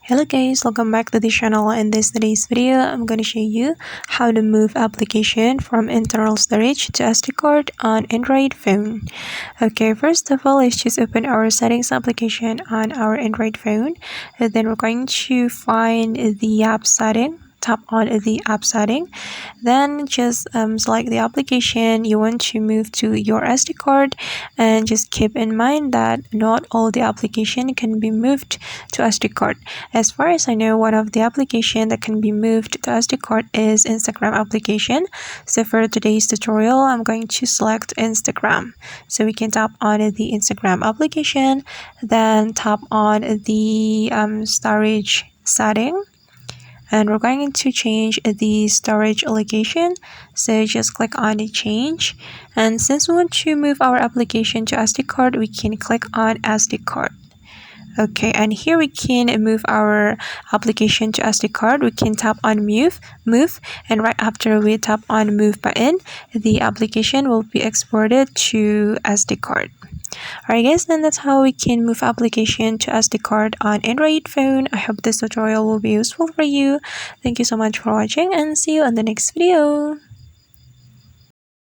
Hello guys, welcome back to the channel. In today's video, I'm going to show you how to move application from internal storage to SD card on Android phone. Okay, first of all, let's just open our settings application on our Android phone. And then we're going to find the app setting. Tap on the app setting, then just select the application you want to move to your SD card, and just keep in mind that not all the application can be moved to SD card. As far as I know, one of the application that can be moved to SD card is Instagram application. So for today's tutorial, I'm going to select Instagram. So we can tap on the Instagram application, then tap on the storage setting, and we're going to change the storage allocation. So just click on the change, and since we want to move our application to SD card, we can click on SD card. Okay, and here we can move our application to SD card. We can tap on move, and right after we tap on move button, the application will be exported to SD card. Alright guys, then that's how we can move application to SD card on Android phone. I hope this tutorial will be useful for you. Thank you so much for watching, and see you on the next video.